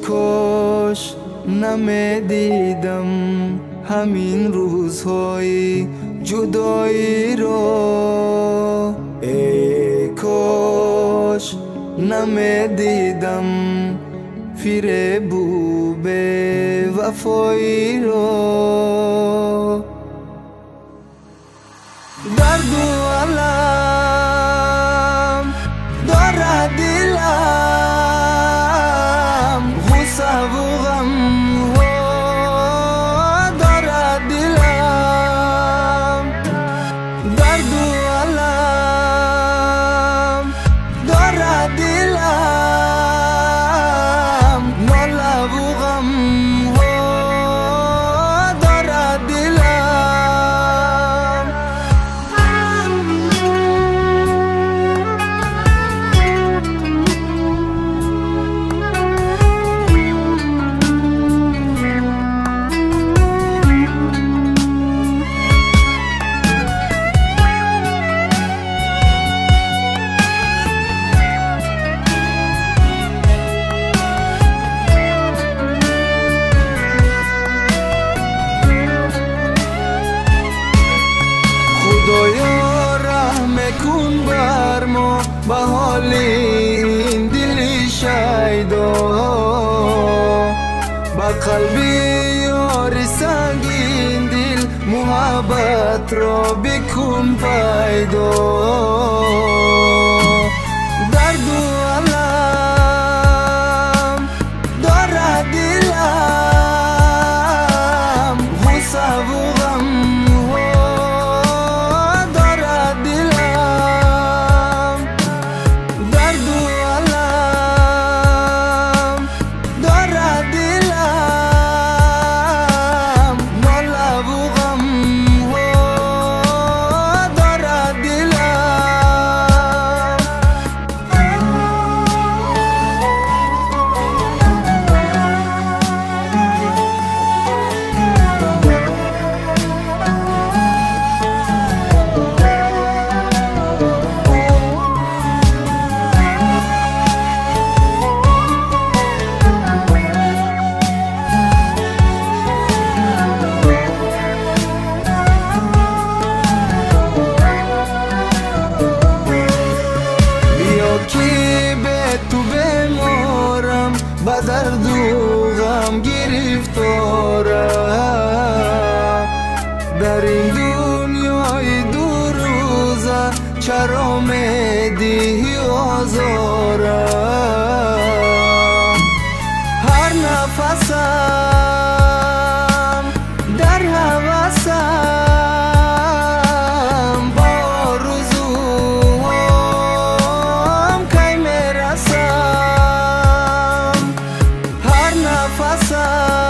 کاش نمیدیدم همین روزهای جدایی را، ای کاش نمیدیدم فریب وفایی را. درد و علم دارد دلم، غصه و غم دارد دلم. درد و علم دارد دلم، ناله و غم دارد دلم. خدایا رحم کن بر ما به حال این دل شیدا، به قلبی یار سنگین دل محبت را بکن پیدا. درد و علم دارد دلم، غصه و غم به درد و غم گرفتارم، در این دنیای دو روزه چرا میدی آزارم. هر نفسم در هوسم، با آرزوام کی میرسم. هر نفسم